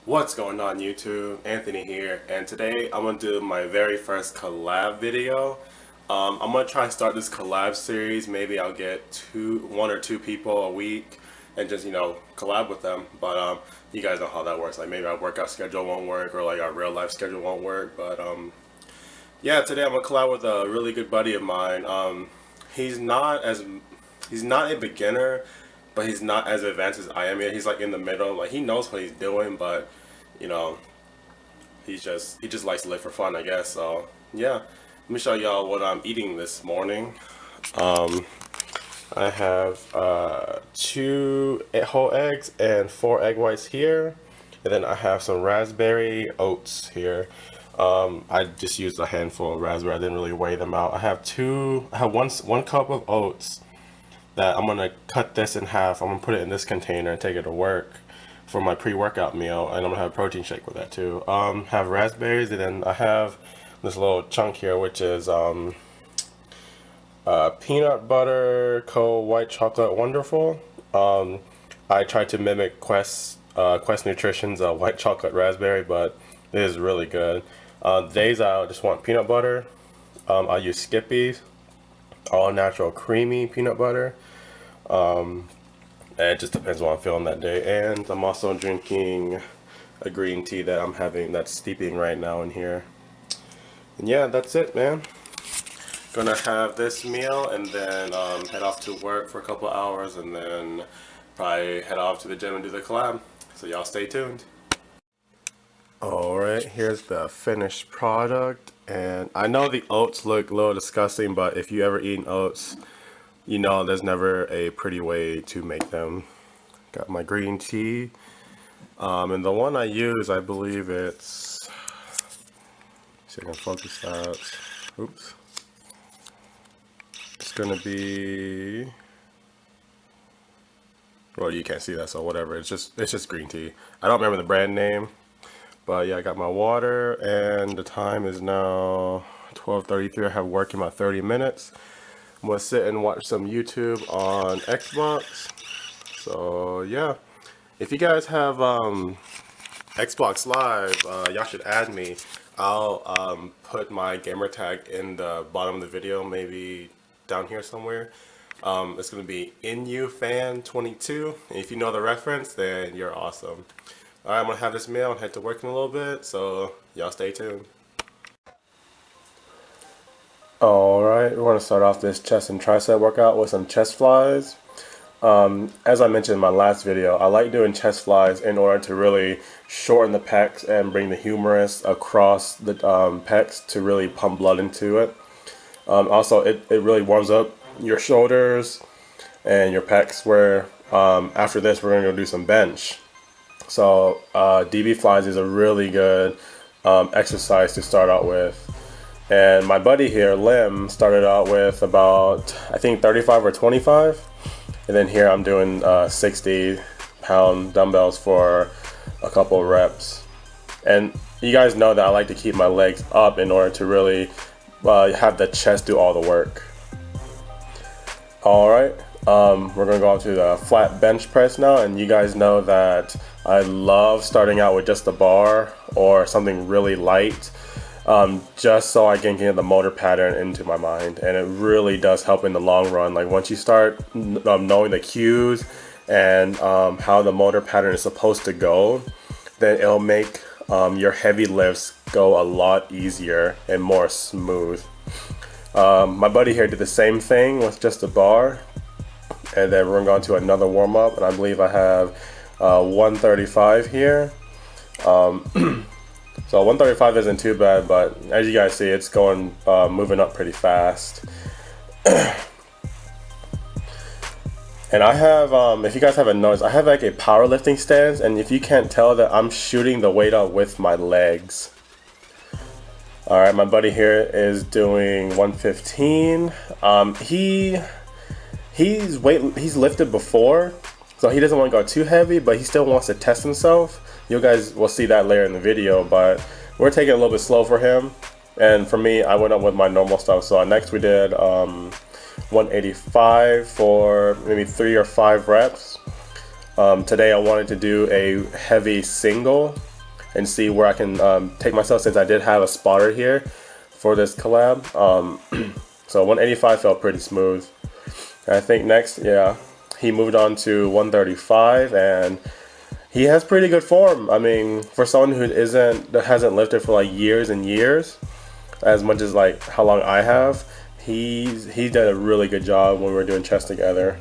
What's going on YouTube? Anthony here, and today I'm gonna do my very first collab video. I'm gonna try to start this collab series. Maybe I'll get one or two people a week and just collab with them. But you guys know how that works. Like maybe our workout schedule won't work or like our real life schedule won't work. But yeah, today I'm gonna collab with a really good buddy of mine. He's not as he's not a beginner, but he's not as advanced as I am yet. He's like in the middle. Like he knows what he's doing, but you know, he just likes to live for fun, I guess. So yeah, let me show y'all what I'm eating this morning. I have two whole eggs and 4 egg whites here, and then I have some raspberry oats here. I just used a handful of raspberry. I didn't really weigh them out. I have one cup of oats that I'm gonna cut this in half. I'm gonna put it in this container and take it to work for my pre-workout meal, and I'm gonna have a protein shake with that too. Have raspberries, and then I have this little chunk here, which is peanut butter white chocolate wonderful. I tried to mimic Quest Nutrition's white chocolate raspberry, but it is really good. Days I just want peanut butter. I use Skippy's all natural creamy peanut butter. It just depends what I'm feeling that day. And I'm also drinking a green tea that I'm having that's steeping right now in here. And yeah, that's it, man. Gonna have this meal and then head off to work for a couple hours and then probably head off to the gym and do the collab. So y'all stay tuned. Alright, here's the finished product. And I know the oats look a little disgusting, but if you ever eaten oats, you know there's never a pretty way to make them. Got my green tea. And the one I use, I believe it's, see if I can focus that. Oops. It's gonna be, well, you can't see that, so whatever. It's just green tea. I don't remember the brand name, but yeah, I got my water, and the time is now 12:33. I have work in about 30 minutes. I'm gonna sit and watch some YouTube on Xbox. So yeah, if you guys have Xbox Live, y'all should add me. I'll put my gamer tag in the bottom of the video, maybe down here somewhere. It's gonna be InUFan22. And if you know the reference, then you're awesome. All right, I'm gonna have this meal and head to work in a little bit. So y'all stay tuned. Alright, we're going to start off this chest and tricep workout with some chest flies. As I mentioned in my last video, I like doing chest flies in order to really shorten the pecs and bring the humerus across the pecs to really pump blood into it. Also, it really warms up your shoulders and your pecs, where after this we're going to go do some bench. So DB flies is a really good exercise to start out with. And my buddy here, Lim, started out with about, I think 35 or 25. And then here I'm doing 60-pound dumbbells for a couple of reps. And you guys know that I like to keep my legs up in order to really have the chest do all the work. Alright, we're going to go on to the flat bench press now. And you guys know that I love starting out with just a bar or something really light. Just so I can get the motor pattern into my mind, and it really does help in the long run. Like once you start knowing the cues and how the motor pattern is supposed to go, then it'll make your heavy lifts go a lot easier and more smooth. My buddy here did the same thing with just a bar, and then we're going to go into another warm-up, and I believe I have 135 here. So 135 isn't too bad, but as you guys see, it's going moving up pretty fast. And I have, if you guys haven't noticed, I have like a powerlifting stance, and if you can't tell that I'm shooting the weight up with my legs. All right, my buddy here is doing 115. He's lifted before, so he doesn't want to go too heavy, but he still wants to test himself. You guys will see that later in the video, but we're taking it a little bit slow for him. And for me, I went up with my normal stuff. So next we did 185 for maybe 3 or 5 reps. Today I wanted to do a heavy single and see where I can take myself, since I did have a spotter here for this collab. So 185 felt pretty smooth. I think next, yeah, he moved on to 135, and he has pretty good form. I mean, for someone that hasn't lifted for like years and years, as much as like how long I have, he did a really good job when we were doing chest together.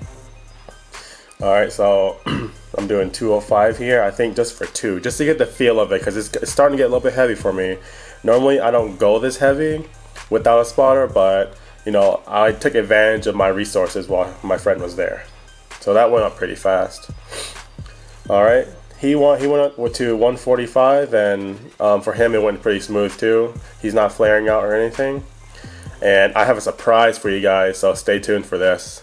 All right, so I'm doing 205 here. I think just for two, just to get the feel of it, because it's starting to get a little bit heavy for me. Normally, I don't go this heavy without a spotter, but you know, I took advantage of my resources while my friend was there, so that went up pretty fast. All right, he went up to 145, and for him it went pretty smooth too. He's not flaring out or anything, and I have a surprise for you guys, so stay tuned for this.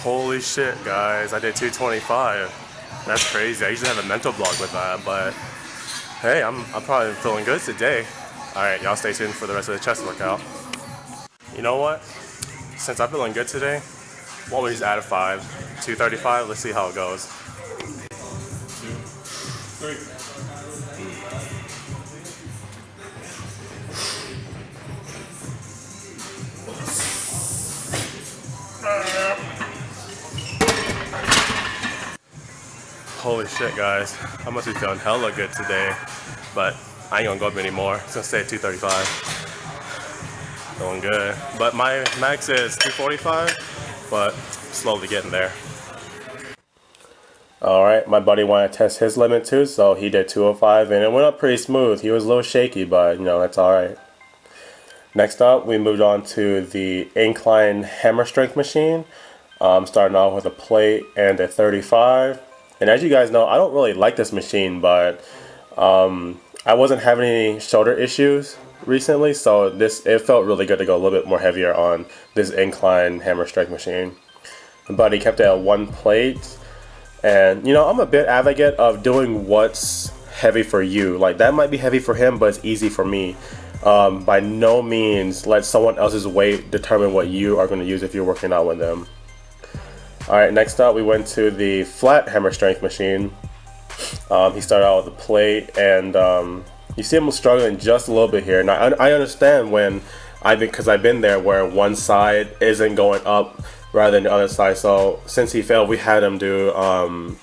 Holy shit, guys, I did 225. That's crazy. I usually have a mental block with that, but hey, I'm probably feeling good today. Alright, y'all stay tuned for the rest of the chest workout. You know what? Since I'm feeling good today, why don't we just add a 5? 235, let's see how it goes. 2, 3. Holy shit, guys. I must be feeling hella good today, but I ain't gonna go up anymore. It's gonna stay at 235. Feeling good. But my max is 245, but slowly getting there. Alright, my buddy wanted to test his limit too, so he did 205, and it went up pretty smooth. He was a little shaky, but you know, that's alright. Next up, we moved on to the incline hammer strength machine. Starting off with a plate and a 35. And as you guys know, I don't really like this machine, but I wasn't having any shoulder issues recently, so it felt really good to go a little bit more heavier on this incline hammer strength machine. But he kept it at 1 plate, and you know, I'm a bit advocate of doing what's heavy for you. Like, that might be heavy for him, but it's easy for me. By no means let someone else's weight determine what you are going to use if you're working out with them. Alright, next up we went to the flat hammer strength machine. He started out with a plate, and you see him struggling just a little bit here. Now I understand when because I've been there where one side isn't going up rather than the other side. So since he failed, we had him do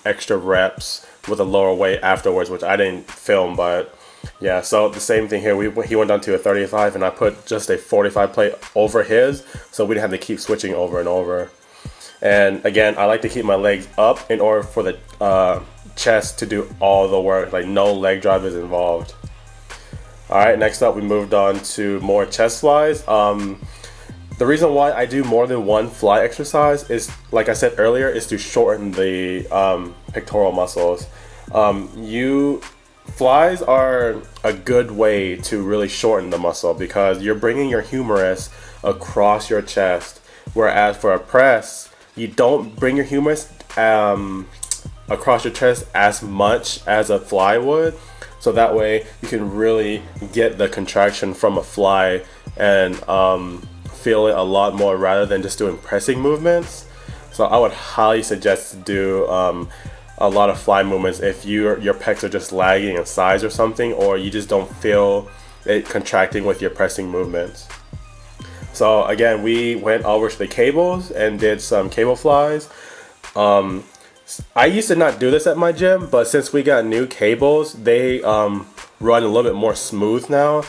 extra reps with a lower weight afterwards, which I didn't film, but yeah. So the same thing here. He went down to a 35, and I put just a 45 plate over his, so we didn't have to keep switching over and over. And again, I like to keep my legs up in order for the chest to do all the work, like no leg drive is involved. Alright, next up we moved on to more chest flies. The reason why I do more than one fly exercise is, like I said earlier, is to shorten the pectoral muscles. Flies are a good way to really shorten the muscle because you're bringing your humerus across your chest, whereas for a press, you don't bring your humerus across your chest as much as a fly would, so that way you can really get the contraction from a fly and feel it a lot more rather than just doing pressing movements. So I would highly suggest to do a lot of fly movements if your pecs are just lagging in size or something, or you just don't feel it contracting with your pressing movements. So again, we went over to the cables and did some cable flies. I used to not do this at my gym, but since we got new cables, they run a little bit more smooth now.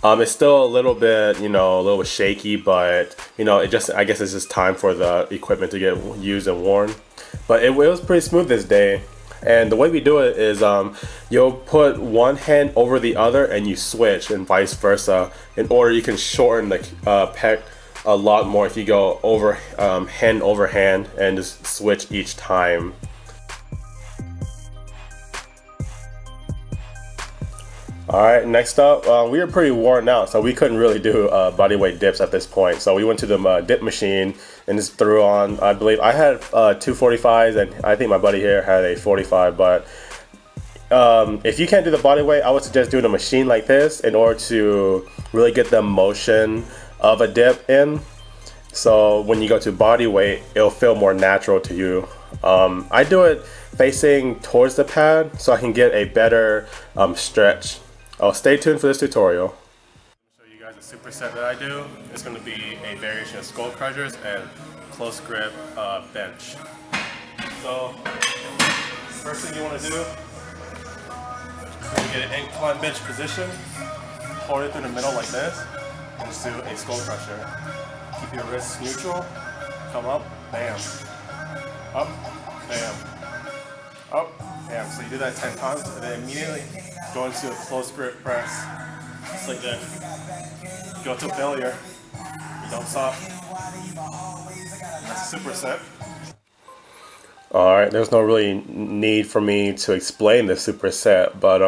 It's still a little bit, a little bit shaky, but I guess it's just time for the equipment to get used and worn. But it was pretty smooth this day. And the way we do it is you'll put one hand over the other and you switch, and vice versa, in order you can shorten the pec a lot more if you go over hand over hand and just switch each time. Alright, next up, we were pretty worn out, so we couldn't really do bodyweight dips at this point. So we went to the dip machine, and just threw on. I believe I had 245s, and I think my buddy here had a 45. But if you can't do the body weight, I would suggest doing a machine like this in order to really get the motion of a dip in. So when you go to body weight, it'll feel more natural to you. I do it facing towards the pad so I can get a better stretch. Oh, stay tuned for this tutorial. Show you guys a superset that I do. It's going to be a variation of skull crushers and close grip bench. So first thing you want to do, get an incline bench position, hold it through the middle like this, and just do a skull crusher. Keep your wrists neutral, come up, bam, up, bam, up, bam. So you do that 10 times, and then immediately go into a close grip press, just like that. Go to failure, you don't stop. That's a superset. Alright, there's no really need for me to explain the superset, but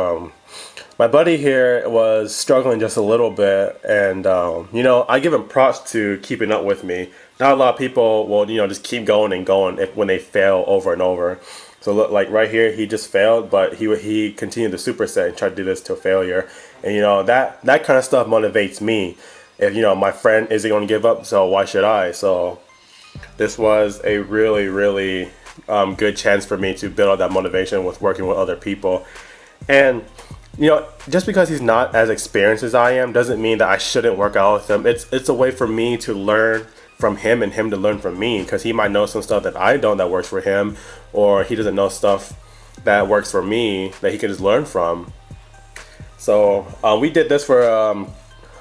my buddy here was struggling just a little bit, and you know, I give him props to keeping up with me. Not a lot of people will, you know, just keep going and going when they fail over and over. So look, like right here, he just failed, but he continued the superset and tried to do this to failure. And you know, that kind of stuff motivates me. If you know my friend isn't going to give up, so why should I? So this was a really good chance for me to build up that motivation with working with other people. And you know, just because he's not as experienced as I am doesn't mean that I shouldn't work out with him. It's a way for me to learn from him and him to learn from me, because he might know some stuff that I don't that works for him, or he doesn't know stuff that works for me that he can just learn from. So we did this for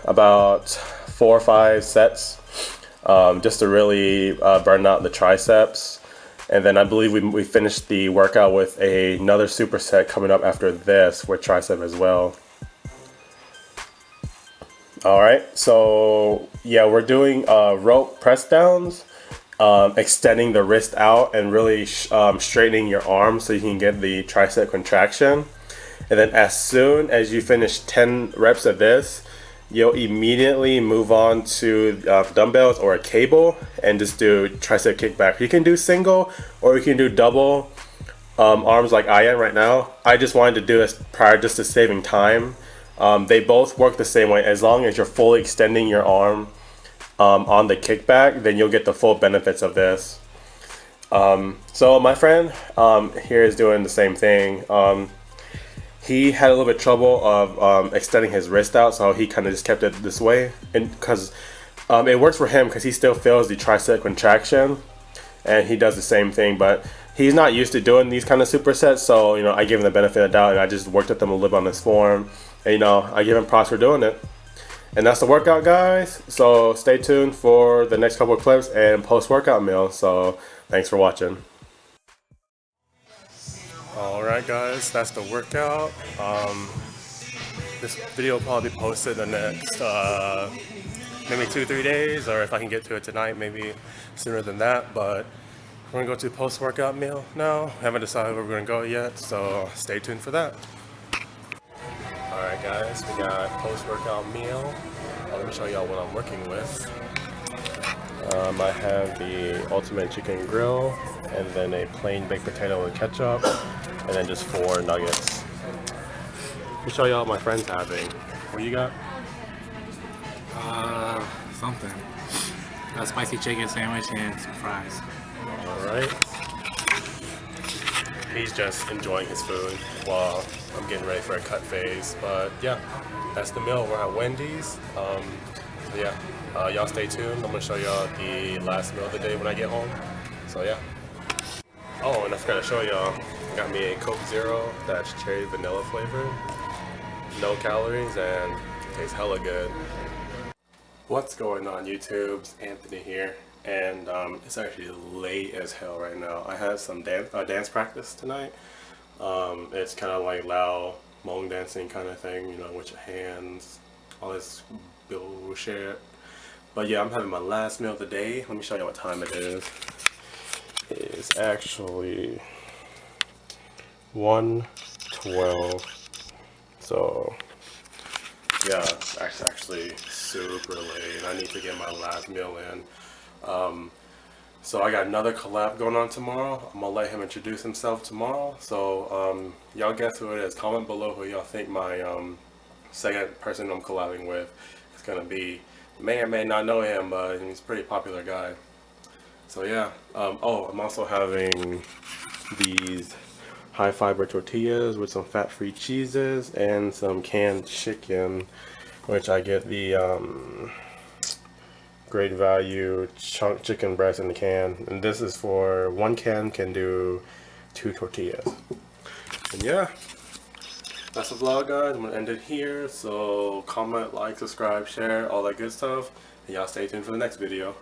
about 4 or 5 sets, just to really burn out the triceps. And then I believe we finished the workout with another superset coming up after this with tricep as well. Alright, so yeah, we're doing rope press downs, extending the wrist out and really straightening your arm so you can get the tricep contraction. And then as soon as you finish 10 reps of this, you'll immediately move on to dumbbells or a cable and just do tricep kickback. You can do single or you can do double arms like I am right now. I just wanted to do this prior just to saving time. They both work the same way. As long as you're fully extending your arm on the kickback, then you'll get the full benefits of this. So my friend here is doing the same thing. He had a little bit trouble of extending his wrist out, so he kind of just kept it this way, and because it works for him because he still feels the tricep contraction, and he does the same thing, but he's not used to doing these kind of supersets. So you know, I give him the benefit of the doubt, and I just worked with him a little bit on this form, and you know, I give him props for doing it. And that's the workout, guys. So stay tuned for the next couple of clips and post-workout meal. So thanks for watching. Alright guys, that's the workout. This video will probably be posted the next maybe 2-3 days, or if I can get to it tonight, maybe sooner than that. But we're gonna go to post-workout meal now. We haven't decided where we're gonna go yet, so stay tuned for that. Alright guys, we got post-workout meal. Let me show y'all what I'm working with. I have the ultimate chicken grill, and then a plain baked potato with ketchup, and then just 4 nuggets. Let me show y'all what my friend's having. What you got? Something. A spicy chicken sandwich and some fries. Alright. He's just enjoying his food while I'm getting ready for a cut phase. But yeah, that's the meal. We're at Wendy's. So yeah, y'all stay tuned. I'm gonna show y'all the last meal of the day when I get home. So yeah. Oh, and I forgot to show y'all. Got me a Coke Zero that's cherry vanilla flavored. No calories and tastes hella good. What's going on, YouTube? It's Anthony here, and it's actually late as hell right now. I had some dance practice tonight. It's kind of like Lao Hmong dancing kind of thing, you know, with your hands, all this bullshit. But yeah, I'm having my last meal of the day. Let me show you what time it is. It's actually 1:12. So yeah, it's actually super late. I need to get my last meal in. So I got another collab going on tomorrow. I'm gonna let him introduce himself tomorrow. So y'all guess who it is. Comment below who y'all think my second person I'm collabing with is gonna be. You may or may not know him, but he's a pretty popular guy. So yeah. Oh, I'm also having these high fiber tortillas with some fat-free cheeses and some canned chicken, which I get the great value chunk chicken breast in the can, and this is for one can do 2 tortillas. And yeah, that's the vlog, guys. I'm gonna end it here. So comment, like, subscribe, share, all that good stuff, and y'all stay tuned for the next video.